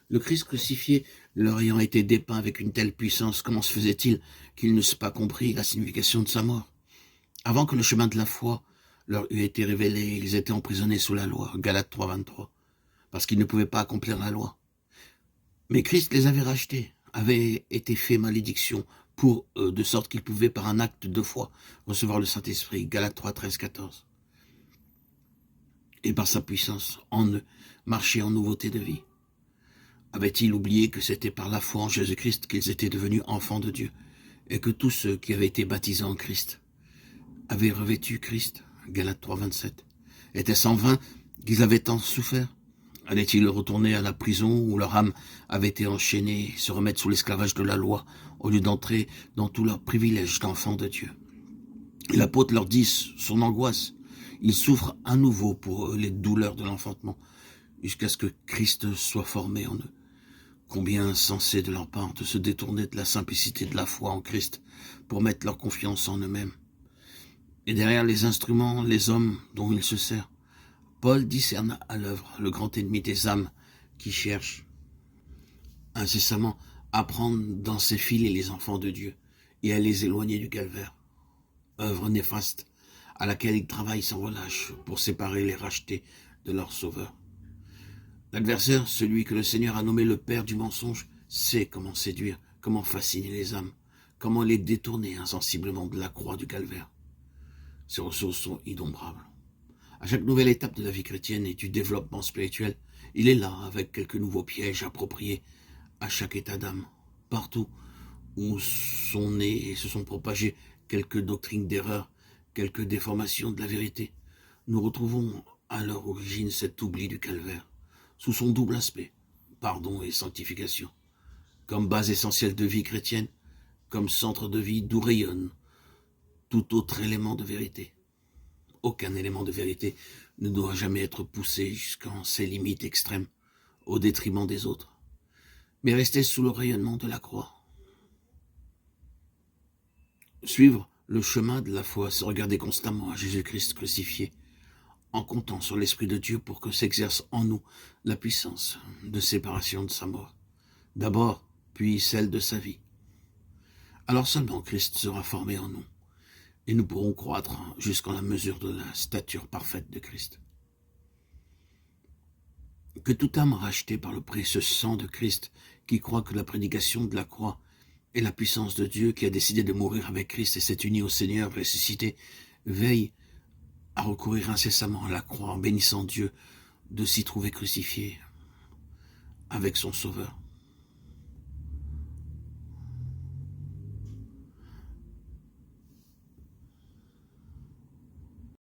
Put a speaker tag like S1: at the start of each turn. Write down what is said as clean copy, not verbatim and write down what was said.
S1: Le Christ crucifié leur ayant été dépeint avec une telle puissance, comment se faisait-il qu'ils n'eussent pas compris la signification de sa mort? Avant que le chemin de la foi leur eût été révélé, ils étaient emprisonnés sous la loi, Galates 3, 23, parce qu'ils ne pouvaient pas accomplir la loi. Mais Christ les avait rachetés, avait été fait malédiction pour eux, de sorte qu'ils pouvaient par un acte de foi recevoir le Saint-Esprit, Galates 3, 13, 14. Et par sa puissance, en eux, marcher en nouveauté de vie. Avaient-ils oublié que c'était par la foi en Jésus-Christ qu'ils étaient devenus enfants de Dieu, et que tous ceux qui avaient été baptisés en Christ avaient revêtu Christ, Galates 3, 27. Était-ce en vain qu'ils avaient tant souffert? Allaient-ils retourner à la prison où leur âme avait été enchaînée, se remettre sous l'esclavage de la loi, au lieu d'entrer dans tous leurs privilèges d'enfants de Dieu? Et l'apôtre leur dit son angoisse. Ils souffrent à nouveau pour les douleurs de l'enfantement, jusqu'à ce que Christ soit formé en eux. Combien insensé de leur part de se détourner de la simplicité de la foi en Christ pour mettre leur confiance en eux-mêmes. Et derrière les instruments, les hommes dont ils se servent, Paul discerne à l'œuvre le grand ennemi des âmes qui cherchent incessamment à prendre dans ses filets les enfants de Dieu et à les éloigner du calvaire. Œuvre néfaste à laquelle il travaille sans relâche pour séparer les rachetés de leur sauveur. L'adversaire, celui que le Seigneur a nommé le père du mensonge, sait comment séduire, comment fasciner les âmes, comment les détourner insensiblement de la croix du calvaire. Ses ressources sont innombrables. À chaque nouvelle étape de la vie chrétienne et du développement spirituel, il est là avec quelques nouveaux pièges appropriés à chaque état d'âme. Partout où sont nées et se sont propagées quelques doctrines d'erreur, quelques déformations de la vérité, nous retrouvons à leur origine cet oubli du calvaire, sous son double aspect, pardon et sanctification, comme base essentielle de vie chrétienne, comme centre de vie d'où rayonne tout autre élément de vérité. Aucun élément de vérité ne doit jamais être poussé jusqu'en ses limites extrêmes, au détriment des autres, mais rester sous le rayonnement de la croix. Suivre le chemin de la foi, c'est regarder constamment à Jésus-Christ crucifié, en comptant sur l'Esprit de Dieu pour que s'exerce en nous la puissance de séparation de sa mort, d'abord, puis celle de sa vie. Alors seulement Christ sera formé en nous, et nous pourrons croître jusqu'en la mesure de la stature parfaite de Christ. Que toute âme rachetée par le précieux sang de Christ, qui croit que la prédication de la croix est la puissance de Dieu, qui a décidé de mourir avec Christ et s'est unie au Seigneur ressuscité, veille à recourir incessamment à la croix en bénissant Dieu de s'y trouver crucifié avec son Sauveur.